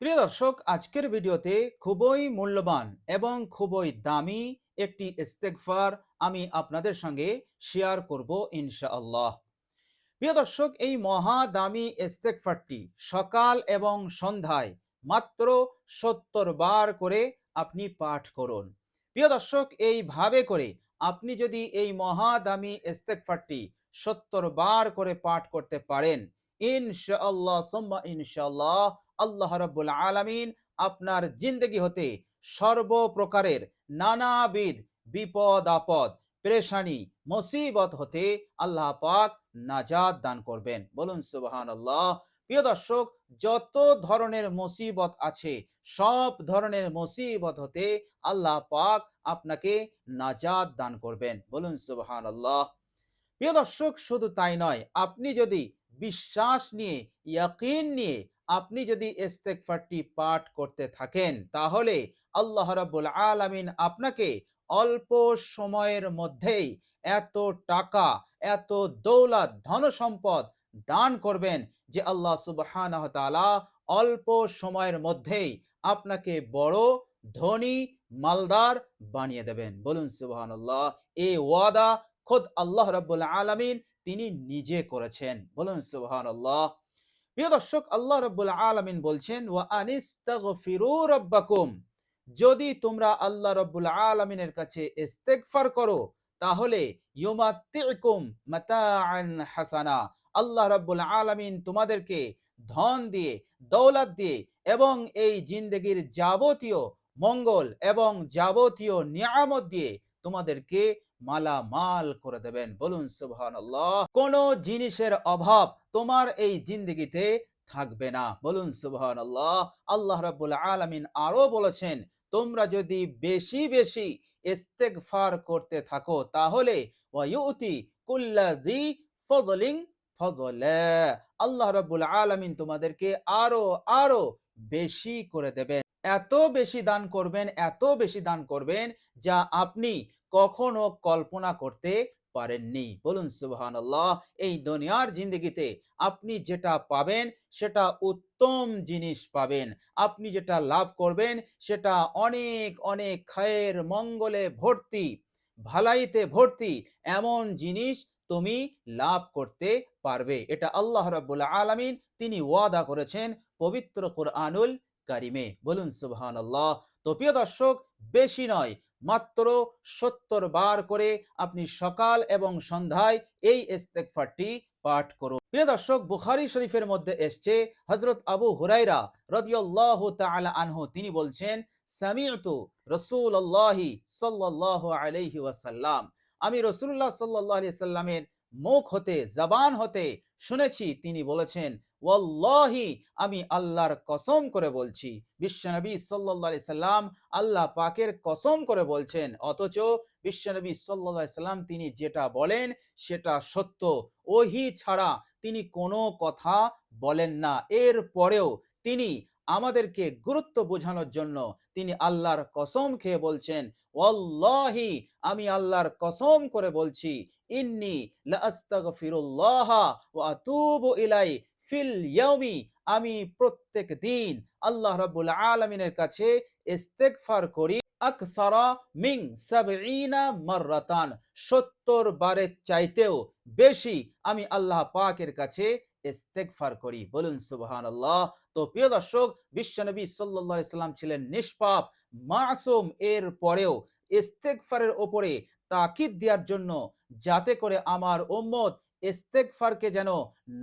প্রিয় দর্শক, আজকের ভিডিওতে খুবই মূল্যবান এবং খুবই দামি একটি ইস্তেগফার আমি আপনাদের সঙ্গে শেয়ার করব ইনশাআল্লাহ। প্রিয় দর্শক, এই মহা দামি ইস্তেগফারটি সকাল এবং সন্ধ্যায় মাত্র ৭০ বার করে আপনি পাঠ করুন। প্রিয় দর্শক, এইভাবে করে আপনি যদি এই মহা দামি ইস্তেগফারটি ৭০ বার করে পাঠ করতে পারেন, ইনশাআল্লাহ সুম্মা ইনশাআল্লাহ আল্লাহ রাব্বুল আলামিন আপনার জিন্দেগি হতে সর্বপ্রকারের নানাবিধ বিপদ আপদ, পেরেশানি, মুসিবত হতে আল্লাহ পাক নাজাত দান করবেন। বলুন সুবহানাল্লাহ। প্রিয় দর্শক, যত ধরনের মুসিবত আছে সব ধরনের মুসিবত হতে আল্লাহ পাক আপনাকে নাজাত দান করবেন। বলুন সুবহানাল্লাহ। প্রিয় দর্শক, শুধু তাই নয়, আপনি যদি বিশ্বাস নিয়ে, ইয়াকিন নিয়ে আপনি যদি ইস্তেগফারটি পাঠ করতে থাকেন, তাহলে আল্লাহ রাব্বুল আলামিন আপনাকে অল্প সময়ের মধ্যেই এত টাকা, এত দৌলত, ধন সম্পদ দান করবেন যে আল্লাহ সুবহানাহু ওয়া তাআলা অল্প সময়ের মধ্যেই আপনাকে বড় ধনী, মালদার বানিয়ে দেবেন। বলুন সুবহানাল্লাহ। এই ওয়াদা খোদ আল্লাহ রাব্বুল আলামিন তিনি নিজে করেছেন। বলুন সুবহানাল্লাহ। প্রিয় দর্শক, আল্লাহ রাব্বুল আলামিন বলছেন, ওয়া আনিস্তাগফিরু রাব্বাকুম, যদি তোমরা আল্লাহ রাব্বুল আলামিনের কাছে ইস্তেগফার করো তাহলে ইউমাত্তিউকুম মাতাআন হাসানা, আল্লাহ রাব্বুল আলামিন তোমাদেরকে ধন দিয়ে, দৌলত দিয়ে এবং এই জিন্দেগির যাবতীয় মঙ্গল এবং যাবতীয় নিয়ামত দিয়ে তোমাদেরকে মালামাল করে দেবেন। বলুন সুবহানাল্লাহ। কোনো জিনিসের অভাব তোমার এই জিন্দেগিতে থাকবে না। বলুন সুবহানাল্লাহ। আল্লাহ রাব্বুল আলামিন আরো বলেছেন, তোমরা যদি বেশি বেশি ইস্তেগফার করতে থাকো তাহলে ওয়ায়ুতি কুল্লাযী ফযলিন ফযলা, আল্লাহ রাব্বুল আলামিন তোমাদেরকে আরো আরো বেশি করে দেবেন। এত বেশি দান করবেন, এত বেশি দান করবেন যা আপনি কখনো কল্পনা করতে পারেননি। বলুন সুবহানাল্লাহ। এই দুনিয়ার জিন্দেগিতে আপনি যেটা পাবেন সেটা উত্তম জিনিস পাবেন। আপনি যেটা লাভ করবেন সেটা অনেক অনেক খায়ের, মঙ্গলে ভর্তি, ভালাইতে ভর্তি এমন জিনিস তুমি লাভ করতে পারবে। এটা আল্লাহ রাব্বুল আলামিন তিনি ওয়াদা করেছেন পবিত্র কুরআনুল কারিমে। বলুন সুবহানাল্লাহ। তো প্রিয় দর্শক, বেশি নয়, মাত্র ৭০ বার করে আপনি সকাল এবং সন্ধ্যায় এই ইস্তেগফারটি পাঠ করুন। প্রিয় দর্শক, বুখারী শরীফের মধ্যে এসছে, হযরত আবু হুরায়রা রাদিয়াল্লাহু তাআলা আনহু তিনি বলছেন, সামি'তু রাসূলুল্লাহি সাল্লাল্লাহু আলাইহি ওয়াসাল্লাম, আমি রাসূলুল্লাহ সাল্লাল্লাহু আলাইহি সাল্লামের মুখ হতে, জবান হতে শুনেছি তিনি বলেছেন, ওয়াল্লাহি, আমি আল্লাহর কসম করে বলছি। বিশ্বনবী সাল্লাল্লাহু আলাইহি সাল্লাম আল্লাহ পাকের কসম করে বলছেন, অথচ বিশ্বনবী সাল্লাল্লাহু আলাইহি সাল্লাম তিনি যেটা বলেন সেটা সত্য। ওহী ছাড়া তিনি কোনো কথা বলেন না। এর পরেও তিনি আমাদেরকে গুরুত্ব বোঝানোর জন্য তিনি আল্লাহর কসম খেয়ে বলছেন, ওয়াল্লাহি, আমি আল্লাহর কসম করে বলছি, ইন্নী লা আস্তাগফিরুল্লাহ ওয়া আতুবু ইলাই ফিল ইয়াউমি, আমি প্রত্যেক দিন আল্লাহ রাব্বুল আলামিনের কাছে ইস্তেগফার করি আকসারা মিন ৭০ মাররাতান, ৭০ বারের চাইতেও বেশি আমি আল্লাহ পাকের কাছে ইস্তেগফার করি। বলুন সুবহানাল্লাহ। তো প্রিয় দর্শক, বিশ্বনবী সাল্লাল্লাহু আলাইহি সাল্লাম ছিলেন নিষ্পাপ, মাসুম, এর পরেও ইস্তেগফারের উপরে তাকিদ দেওয়ার জন্য, যাতে করে আমার উম্মত ইস্তেগফারকে যেন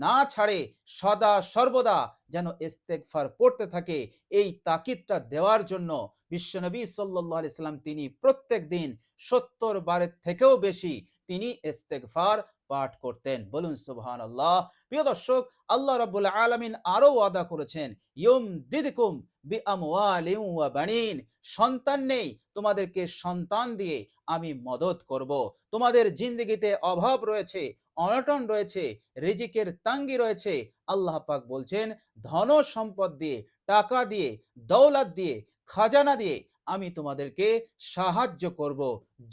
না ছাড়ে, সদা সর্বদা যেন ইস্তেগফার পড়তে থাকে, এই তাকিদটা দেওয়ার জন্য বিশ্বনবী সাল্লাল্লাহু আলাইহি সাল্লাম তিনি প্রত্যেক দিন ৭০ বারের থেকেও বেশি তিনি ইস্তেগফার পাঠ করতেন। বলুন সুবহানাল্লাহ। প্রিয় দর্শক, আল্লাহ রাব্বুল আলামিন আরো ওয়াদা করেছেন, ইউমদিদকুম বিআমওয়ালিন ওয়া বানিন, সন্তান নেই, তোমাদেরকে সন্তান দিয়ে আমি মদদ করব। তোমাদের জিন্দেগিতে অভাব রয়েছে, অনটন রয়েছে, রিজিকের তাঙ্গি রয়েছে, আল্লাহ পাক বলছেন ধন সম্পদ দিয়ে, টাকা দিয়ে, দৌলত দিয়ে, খাজানা দিয়ে আমি তোমাদেরকে সাহায্য করব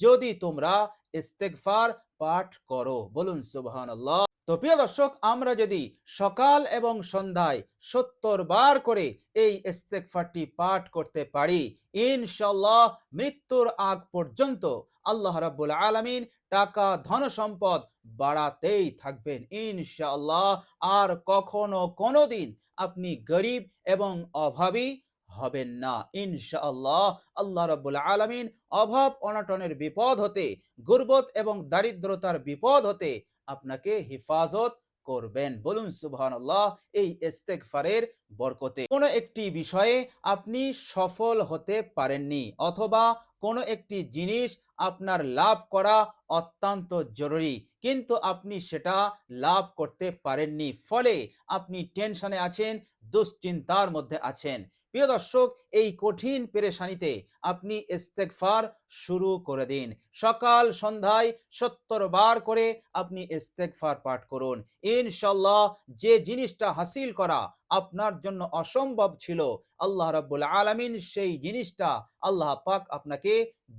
যদি তোমরা ইস্তেগফার পাঠ করো। বলুন সুবহানাল্লাহ। তো প্রিয় দর্শক, আমরা যদি সকাল এবং সন্ধ্যায় 70 বার করে এই ইস্তেগফারটি পাঠ করতে পারি, ইনশাআল্লাহ মৃত্যুর আগ পর্যন্ত আল্লাহ রাব্বুল আলামিন টাকা ধন সম্পদ বাড়াতেই থাকবেন ইনশাআল্লাহ। আর কখনো কোনোদিন আপনি গরিব এবং অভাবী হবেন না ইনশাআল্লাহ। আল্লাহ রাব্বুল আলামিন অভাব অনটনের বিপদ হতে, গুরবত এবং দারিদ্রতার বিপদ হতে আপনাকে হেফাজত করবেন। বলুন সুবহানাল্লাহ। এই ইস্তেগফারের বরকতে কোনো একটি বিষয়ে আপনি সফল হতে পারেননি, অথবা কোনো একটি জিনিস আপনার লাভ করা অত্যন্ত জরুরি, কিন্তু আপনি সেটা লাভ করতে পারেননি, ফলে আপনি টেনশনে আছেন, দুশ্চিন্তার মধ্যে আছেন। প্রিয় দর্শক, এই কঠিন পেরেশানিতে আপনি ইস্তেগফার শুরু করে দিন। সকাল সন্ধ্যায় 70 বার করে আপনি ইস্তেগফার পাঠ করুন। ইনশাআল্লাহ যে জিনিসটা হাসিল করা আপনার জন্য অসম্ভব ছিল, আল্লাহ রাব্বুল আলামিন সেই জিনিসটা আল্লাহ পাক আপনাকে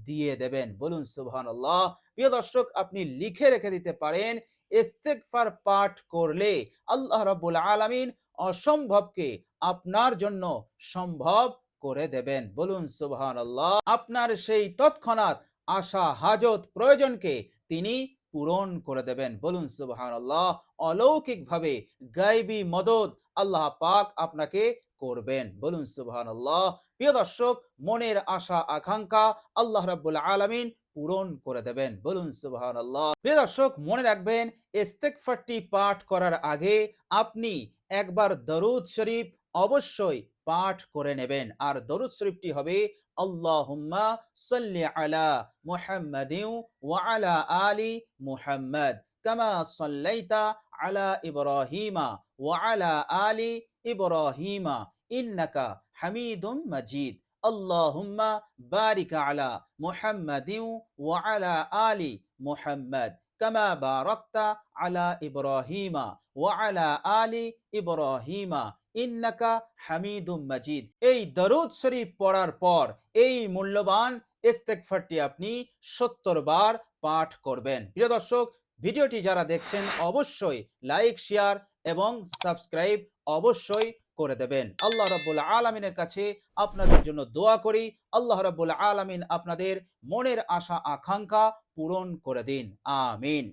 দিয়ে দেবেন। বলুন সুবহানাল্লাহ। প্রিয় দর্শক, আপনি লিখে রেখে দিতে পারেন, ইস্তেগফার পাঠ করলে আল্লাহ রাব্বুল আলামিন অসম্ভবকে আপনার জন্য সম্ভব করে দেবেন। বলুন সুবহানাল্লাহ। আপনার সেই তৎক্ষণাৎ আশা হাজত প্রয়োজনকে তিনি পূরণ করে দেবেন। বলুন সুবহানাল্লাহ। অলৌকিকভাবে গায়বী মদদ আল্লাহ পাক আপনাকে করবেন। বলুন সুবহানাল্লাহ। প্রিয় দর্শক, মনের আশা আকাঙ্ক্ষা আল্লাহ রাব্বুল আলামিন পূরণ করে দেবেন। বলুন সুবহানাল্লাহ। প্রিয় দর্শক, মনে রাখবেন, ইস্তেগফারটি পাঠ করার আগে আপনি একবার দরুদ শরীফ অবশ্যই পাঠ করে নেবেন। আর দরুদ শরীফটি হবে, আল্লাহুম্মা সাল্লি আলা মুহাম্মাদিন ওয়া আলা আলি মুহাম্মাদ কামা সাল্লাইতা আলা ইব্রাহিমা ওয়া আলা আলি ইব্রাহিমা ইন্নাকা হামিদুম মাজিদ। আল্লাহুম্মা বারিক আলা মুহাম্মাদিন ওয়া আলা আলি মুহাম্মাদ কামা বারাকতা আলা ইব্রাহিমা ওয়া আলা আলি ইব্রাহিমা ইন্নাকা হামিদুম মাজিদ। এই দরুদ শরীফ পড়ার পর এই মূল্যবান ইস্তেগফারটি আপনি 70 বার পাঠ করবেন। প্রিয় দর্শক, ভিডিওটি যারা দেখছেন অবশ্যই লাইক, শেয়ার এবং সাবস্ক্রাইব অবশ্যই করে দেবেন। আল্লাহ রাব্বুল আলামিনের কাছে আপনাদের জন্য দোয়া করি, আল্লাহ রাব্বুল আলামিন আপনাদের মনের আশা আকাঙ্ক্ষা পূরণ করে দিন, আমিন।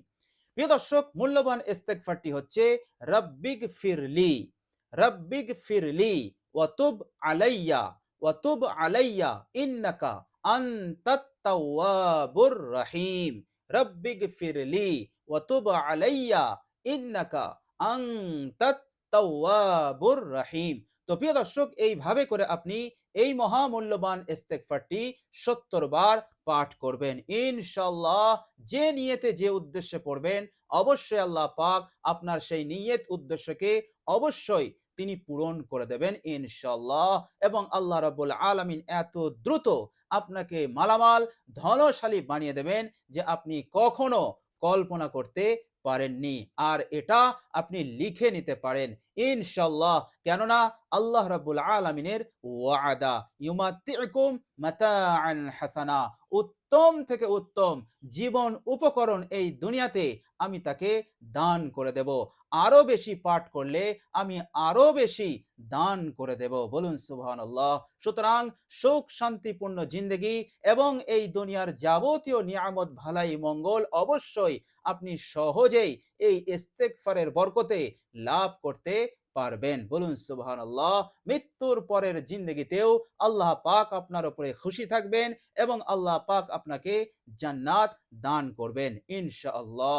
প্রিয় দর্শক, মূল্যবান ইস্তেগফারটি হচ্ছে, রব্বিগ ফিরলি, রব্বিগ ফিরলি ওয়াতুব আলাইয়া, ওয়াতুব আলাইয়া ইন্নাকা আনতাত তাওয়াবুর রহিম। রব্বিগ ফিরলি ওয়াতুব আলাইয়া ইন্নাকা আনতাত তাওয়াবুর রহিম। তো প্রিয় দর্শক, এইভাবে করে আপনি এই মহামূল্যবান ইস্তেগফারটি 70 বার পাঠ করবেন ইনশাআল্লাহ। যে নিয়তে, যে উদ্দেশ্যে পড়বেন, অবশ্যই আল্লাহ পাক আপনার সেই নিয়ত উদ্দেশ্যকে অবশ্যই তিনি পূরণ করে দেবেন ইনশাআল্লাহ। এবং আল্লাহ রাব্বুল আলামিন এত দ্রুত আপনাকে মালামাল ধনশালী বানিয়ে দেবেন যে আপনি কখনো কল্পনা করতে পারেননি। আর এটা আপনি লিখে নিতে পারেন ইনশাআল্লাহ, কেননা আল্লাহ রাব্বুল আলামিনের ওয়াদা, ইউমাতিউকুম মাতাআন হাসানা, উত্তম থেকে উত্তম জীবন উপকরণ এই দুনিয়াতে আমি তাকে দান করে দেব। আরো বেশি পাঠ করলে আমি আরো বেশি দান করে দেব। বলুন সুবহানাল্লাহ। সুতরাং সুখ শান্তিপূর্ণ জিন্দেগি এবং এই দুনিয়ার যাবতীয় নিয়ামত, ভালাই, মঙ্গল অবশ্যই আপনি সহজেই এই ইস্তেগফারের বরকতে লাভ করতে পারবেন। বলুন সুবহানাল্লাহ। মৃত্যুর পরের জিন্দেগিতেও আল্লাহ পাক আপনার উপরে খুশি থাকবেন এবং আল্লাহ পাক আপনাকে জান্নাত দান করবেন ইনশাআল্লাহ।